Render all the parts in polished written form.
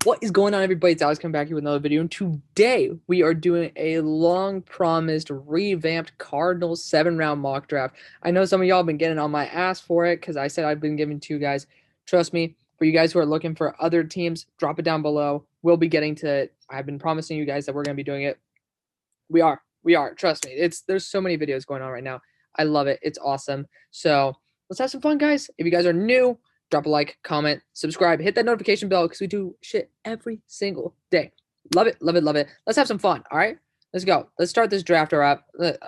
What is going on, everybody? It's Alex coming back here with another video, and today we are doing a long-promised, revamped Cardinals 7-round mock draft. I know some of y'all have been getting on my ass for it because I said I've been giving to you guys. Trust me, for you guys who are looking for other teams, drop it down below. We'll be getting to it. I've been promising you guys that we're going to be doing it. We are. Trust me. There's so many videos going on right now. I love it. It's awesome. So let's have some fun, guys. If you guys are new, drop a like, comment, subscribe, hit that notification bell because we do shit every single day. Love it, love it, love it. Let's have some fun. All right, let's go. Let's start this draft up. Let's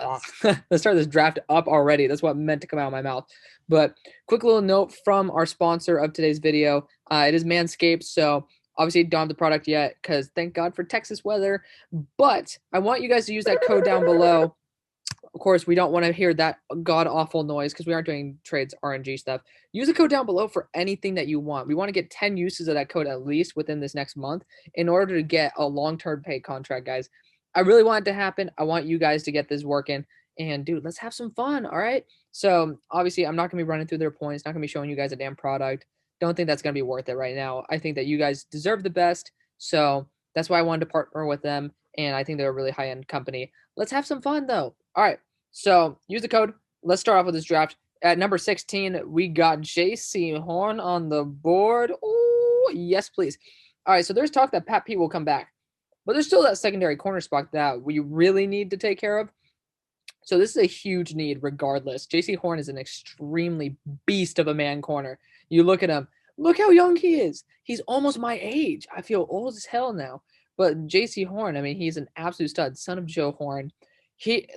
start this draft up already. That's what meant to come out of my mouth. But quick little note from our sponsor of today's video. It is Manscaped. So obviously don't have the product yet because thank God for Texas weather. But I want you guys to use that code down below. Of course, we don't want to hear that god-awful noise because we aren't doing trades RNG stuff. Use the code down below for anything that you want. We want to get 10 uses of that code at least within this next month in order to get a long-term paid contract, guys. I really want it to happen. I want you guys to get this working. And, dude, let's have some fun, all right? So, obviously, I'm not going to be running through their points. Not going to be showing you guys a damn product. Don't think that's going to be worth it right now. I think that you guys deserve the best. So, that's why I wanted to partner with them. And I think they're a really high-end company. Let's have some fun, though. All right. So use the code. Let's start off with this draft. At number 16, we got J.C. Horn on the board. Oh, yes, please. All right, so there's talk that Pat Pete will come back. But there's still that secondary corner spot that we really need to take care of. So this is a huge need regardless. J.C. Horn is an extremely beast of a man corner. You look at him. Look how young he is. He's almost my age. I feel old as hell now. But J.C. Horn, I mean, he's an absolute stud. Son of Joe Horn.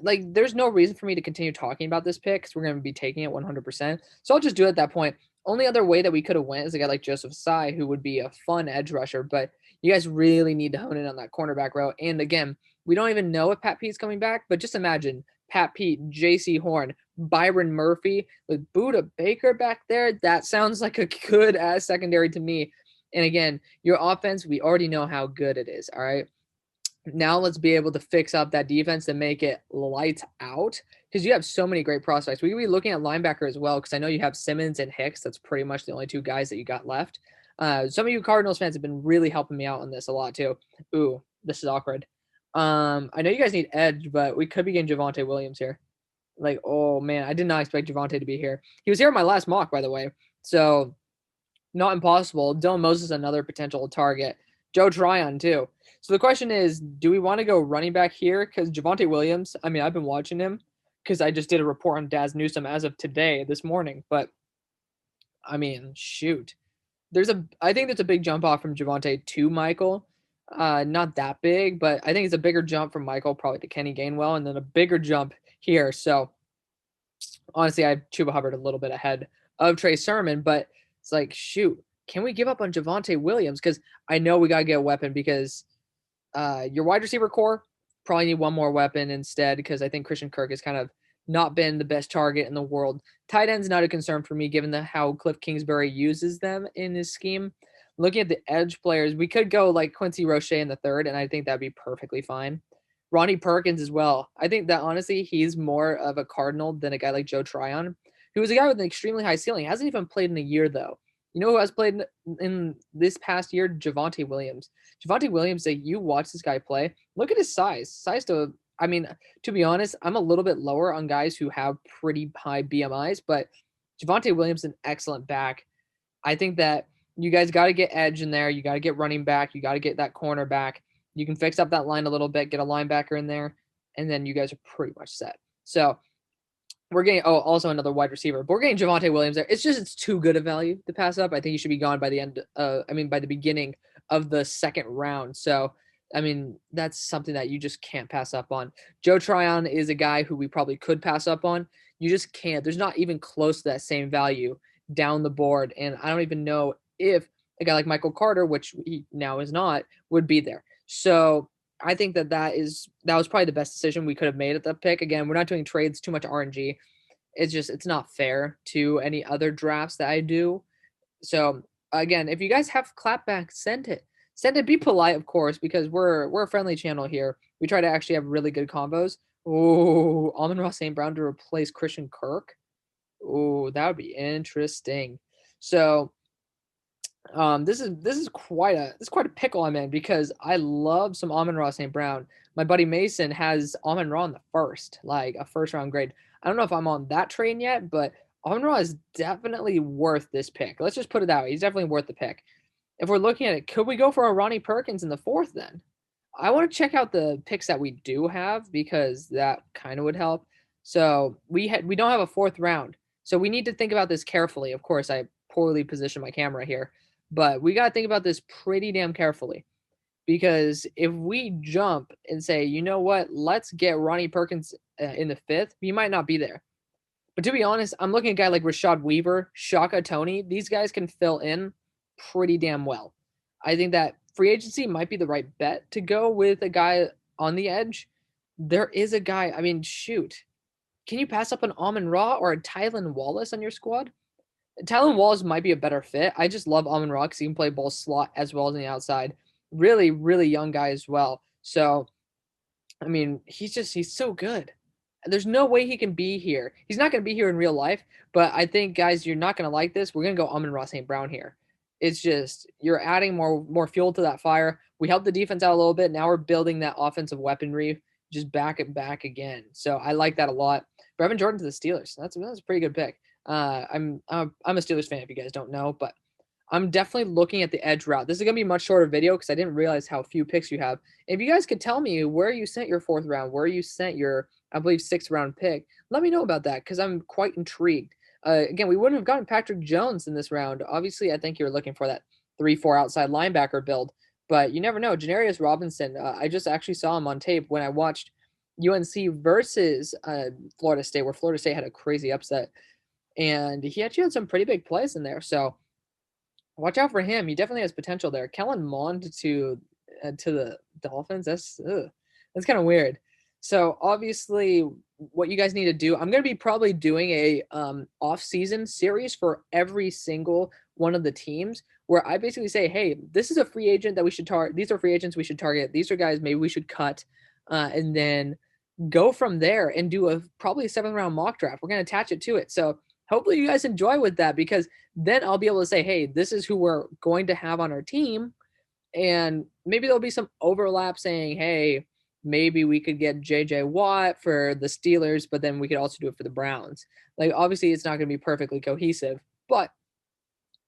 There's no reason for me to continue talking about this pick because we're going to be taking it 100%. So I'll just do it at that point. Only other way that we could have went is a guy like Joseph Tsai, who would be a fun edge rusher, but you guys really need to hone in on that cornerback row. And again, we don't even know if Pat Pete's coming back, but just imagine Pat Pete, J.C. Horn, Byron Murphy with Buda Baker back there. That sounds like a good ass secondary to me. And again, your offense, we already know how good it is. All right. Now let's be able to fix up that defense and make it lights out because you have so many great prospects. We could be looking at linebacker as well because I know you have Simmons and Hicks. That's pretty much the only two guys that you got left. Some of you Cardinals fans have been really helping me out on this a lot too. Ooh, this is awkward. I know you guys need edge, but we could be getting Javonte Williams here. Like, oh man, I did not expect Javonte to be here. He was here in my last mock, by the way. So not impossible. Dylan Moses, another potential target. Joe Tryon, too. So the question is, do we want to go running back here? Because Javonte Williams, I mean, I've been watching him because I just did a report on Daz Newsome as of today, this morning. But, I mean, shoot. I think there's a big jump off from Javonte to Michael. Not that big, but I think it's a bigger jump from Michael probably to Kenny Gainwell, and then a bigger jump here. So, honestly, I have Chuba Hubbard a little bit ahead of Trey Sermon, but it's like, shoot, can we give up on Javonte Williams? Because I know we got to get a weapon because your wide receiver core probably need one more weapon instead because I think Christian Kirk has kind of not been the best target in the world. Tight end's not a concern for me given how Cliff Kingsbury uses them in his scheme. Looking at the edge players, we could go like Quincy Roche in the third, and I think that'd be perfectly fine. Ronnie Perkins as well. I think that honestly, he's more of a Cardinal than a guy like Joe Tryon, who is a guy with an extremely high ceiling. He hasn't even played in a year though. You know who has played in this past year? Javonte Williams. Javonte Williams, that you watch this guy play, look at his size. I mean, to be honest, I'm a little bit lower on guys who have pretty high BMIs, but Javonte Williams is an excellent back. I think that you guys got to get edge in there. You got to get running back. You got to get that corner back. You can fix up that line a little bit, get a linebacker in there, and then you guys are pretty much set. So we're getting also another wide receiver. But we're getting Javonte Williams there. It's too good a value to pass up. I think he should be gone by the end. By the beginning of the second round. So I mean, that's something that you just can't pass up on. Joe Tryon is a guy who we probably could pass up on. You just can't. There's not even close to that same value down the board, and I don't even know if a guy like Michael Carter, which he now is not, would be there. So I think that was probably the best decision we could have made at the pick. Again, we're not doing trades, too much RNG. It's not fair to any other drafts that I do. So again, if you guys have clapback, send it. Send it. Be polite, of course, because we're a friendly channel here. We try to actually have really good combos. Oh, Amon-Ra St. Brown to replace Christian Kirk. Oh, that would be interesting. So This is quite a pickle I'm in because I love some Amon-Ra St. Brown. My buddy Mason has Amon-Ra in the first, like a first round grade. I don't know if I'm on that train yet, but Amon-Ra is definitely worth this pick. Let's just put it that way. He's definitely worth the pick. If we're looking at it, could we go for a Ronnie Perkins in the fourth then? I want to check out the picks that we do have because that kind of would help. So we don't have a fourth round. So we need to think about this carefully. Of course, I poorly positioned my camera here, but we got to think about this pretty damn carefully because if we jump and say, you know what, let's get Ronnie Perkins in the fifth, he might not be there. But to be honest, I'm looking at a guy like Rashad Weaver, Shaka Tony. These guys can fill in pretty damn well. I think that free agency might be the right bet to go with a guy on the edge. There is a guy, I mean, shoot. Can you pass up an Amon-Ra or a Tylan Wallace on your squad? Tylan Wallace might be a better fit. I just love Amon-Ra because he can play both slot as well as on the outside. Really, really young guy as well. So, I mean, he's so good. There's no way he can be here. He's not going to be here in real life, but I think, guys, you're not going to like this. We're going to go Amon-Ra St. Brown here. It's just you're adding more fuel to that fire. We helped the defense out a little bit. Now we're building that offensive weaponry, just back it back again. So I like that a lot. Brevin Jordan to the Steelers. That's a pretty good pick. I'm a Steelers fan if you guys don't know, but I'm definitely looking at the edge route. This is going to be a much shorter video because I didn't realize how few picks you have. If you guys could tell me where you sent your fourth round, where you sent your, I believe, sixth round pick, let me know about that because I'm quite intrigued. Again, we wouldn't have gotten Patrick Jones in this round. Obviously, I think you're looking for that 3-4 outside linebacker build, but you never know. Janarius Robinson, I just actually saw him on tape when I watched UNC versus Florida State, where Florida State had a crazy upset, and he actually had some pretty big plays in there. So watch out for him. He definitely has potential there. Kellen Mond to the Dolphins. That's kind of weird. So obviously, what you guys need to do, I'm going to be probably doing a off-season series for every single one of the teams where I basically say, hey, this is a free agent that we should target. These are free agents we should target. These are guys maybe we should cut, and then go from there and do probably a seventh round mock draft. We're going to attach it to it. So hopefully you guys enjoy with that because then I'll be able to say, hey, this is who we're going to have on our team. And maybe there'll be some overlap saying, hey, maybe we could get JJ Watt for the Steelers, but then we could also do it for the Browns. Like, obviously, it's not going to be perfectly cohesive, but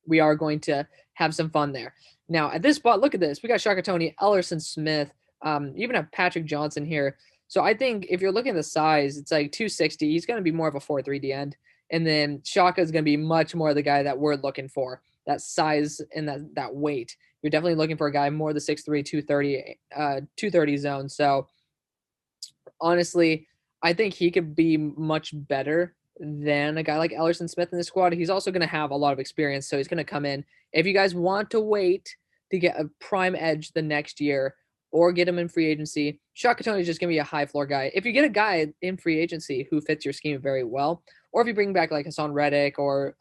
we are going to have some fun there. Now, at this spot, look at this. We got Shaka Tony, Ellerson Smith, even have Patrick Johnson here. So I think if you're looking at the size, it's like 260. He's going to be more of a 4-3 D end. And then Shaka is going to be much more the guy that we're looking for, that size and that weight. You're definitely looking for a guy more the 6'3", 230 zone. So honestly, I think he could be much better than a guy like Ellerson Smith in the squad. He's also going to have a lot of experience, so he's going to come in. If you guys want to wait to get a prime edge the next year or get him in free agency, Shaka Tony is just going to be a high floor guy. If you get a guy in free agency who fits your scheme very well, or if you bring back like Hassan Reddick or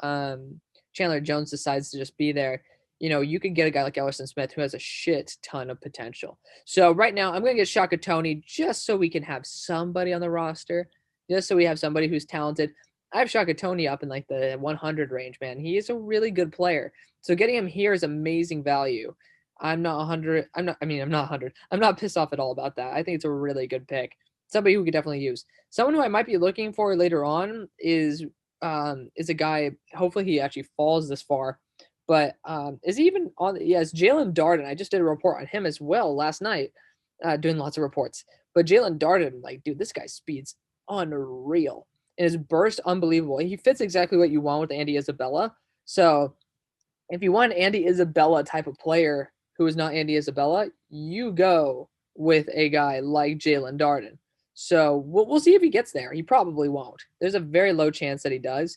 Chandler Jones decides to just be there, you can get a guy like Ellerson Smith who has a shit ton of potential. So right now, I'm going to get Shaka Tony just so we can have somebody on the roster, just so we have somebody who's talented. I have Shaka Tony up in like the 100 range, man. He is a really good player. So getting him here is amazing value. I'm not 100. I'm not 100. I'm not pissed off at all about that. I think it's a really good pick. Somebody who could definitely use. Someone who I might be looking for later on is a guy. Hopefully he actually falls this far. But is he even on? Yes, Jalen Darden. I just did a report on him as well last night, doing lots of reports. But Jalen Darden, like, dude, this guy's speed's unreal. And his burst, unbelievable. He fits exactly what you want with Andy Isabella. So if you want an Andy Isabella type of player who is not Andy Isabella, you go with a guy like Jalen Darden. So we'll see if he gets there. He probably won't. There's a very low chance that he does.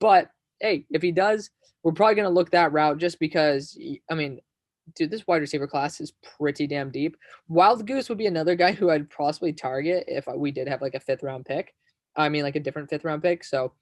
But, hey, if he does, we're probably going to look that route just because, I mean, dude, this wide receiver class is pretty damn deep. Wild Goose would be another guy who I'd possibly target if we did have like a fifth round pick. I mean, like a different fifth round pick. So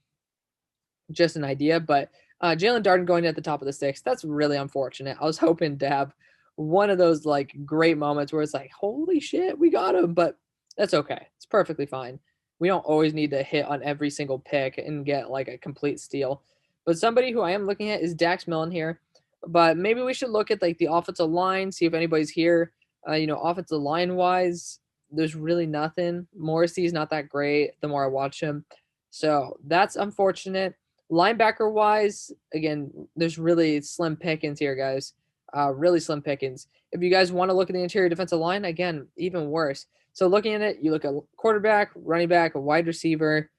just an idea. But Jalen Darden going at the top of the sixth, that's really unfortunate. I was hoping to have one of those like great moments where it's like, holy shit, we got him. But that's okay. It's perfectly fine. We don't always need to hit on every single pick and get like a complete steal. But somebody who I am looking at is Dax Millen here. But maybe we should look at like the offensive line, see if anybody's here. Offensive line wise, there's really nothing. Morrissey's not that great the more I watch him. So that's unfortunate. Linebacker wise, again, there's really slim pickings here, guys. Really slim pickings. If you guys want to look at the interior defensive line, again, even worse. So looking at it, you look at quarterback, running back, a wide receiver,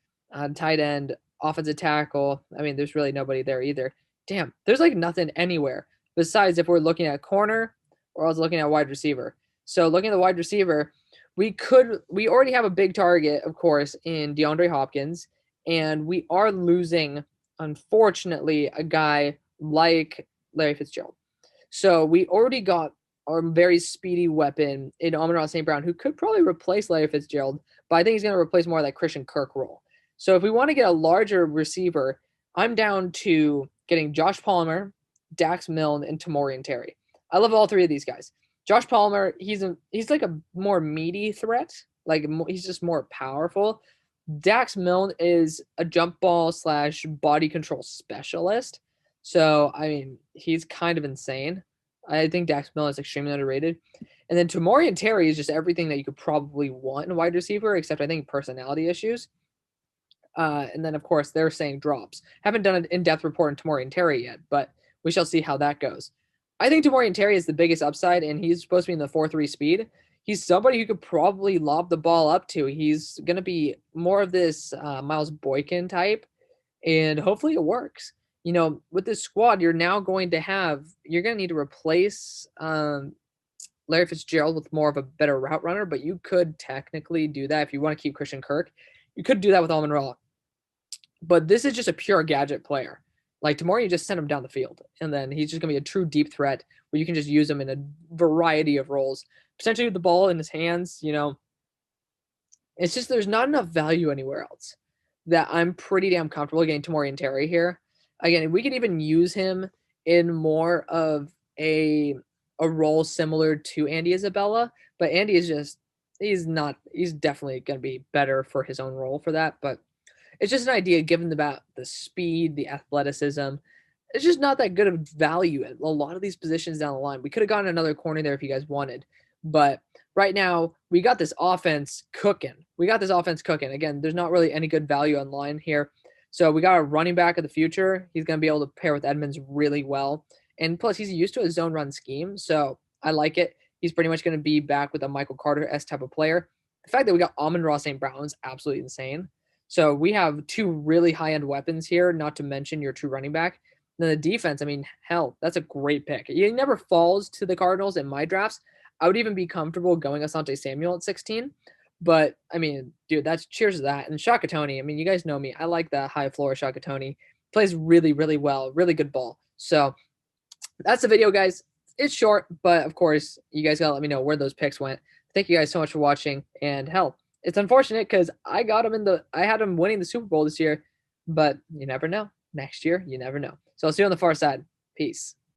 tight end, offensive tackle. I mean, there's really nobody there either. Damn, there's like nothing anywhere besides if we're looking at corner or else looking at wide receiver. So looking at the wide receiver, we already have a big target, of course, in DeAndre Hopkins, and we are losing, unfortunately, a guy like Larry Fitzgerald. So we already got our very speedy weapon in Amon-Ra St. Brown, who could probably replace Larry Fitzgerald, but I think he's going to replace more of that Christian Kirk role. So if we want to get a larger receiver, I'm down to getting Josh Palmer, Dax Milne, and Tamorrion Terry. I love all three of these guys. Josh Palmer, he's like a more meaty threat. Like he's just more powerful. Dax Milne is a jump ball / body control specialist. So, I mean, he's kind of insane. I think Dax Milne is extremely underrated. And then Tamorrion Terry is just everything that you could probably want in a wide receiver, except I think personality issues. And then, of course, they're saying drops. Haven't done an in-depth report on Tamorrion Terry yet, but we shall see how that goes. I think Tamorrion Terry is the biggest upside, and he's supposed to be in the 4.3 speed. He's somebody who could probably lob the ball up to. He's going to be more of this Miles Boykin type, and hopefully it works. With this squad, you're going to need to replace Larry Fitzgerald with more of a better route runner, but you could technically do that if you want to keep Christian Kirk. You could do that with Amon-Ra. But this is just a pure gadget player. Like tomorrow, you just send him down the field, and then he's just going to be a true deep threat where you can just use him in a variety of roles. Potentially with the ball in his hands, It's just there's not enough value anywhere else that I'm pretty damn comfortable getting Tamorrion Terry here. Again, we could even use him in more of a role similar to Andy Isabella, but Andy is just he's definitely going to be better for his own role for that, but it's just an idea given about the speed, the athleticism. It's just not that good of value at a lot of these positions down the line. We could have gotten another corner there if you guys wanted, but right now we got this offense cooking. Again, there's not really any good value online here. So we got a running back of the future. He's going to be able to pair with Edmonds really well. And plus, he's used to a zone run scheme, so I like it. He's pretty much going to be back with a Michael Carter-esque type of player. The fact that we got Amon-Ra St. Brown is absolutely insane. So we have two really high-end weapons here, not to mention your true running back. Then the defense, I mean, hell, that's a great pick. He never falls to the Cardinals in my drafts. I would even be comfortable going Asante Samuel at 16. But, I mean, dude, that's cheers to that. And Shaka Toney, I mean, you guys know me. I like that high floor Shaka Toney. Plays really, really well. Really good ball. So that's the video, guys. It's short, but, of course, you guys got to let me know where those picks went. Thank you guys so much for watching. And, hell, it's unfortunate because I had him winning the Super Bowl this year. But you never know. Next year, you never know. So I'll see you on the far side. Peace.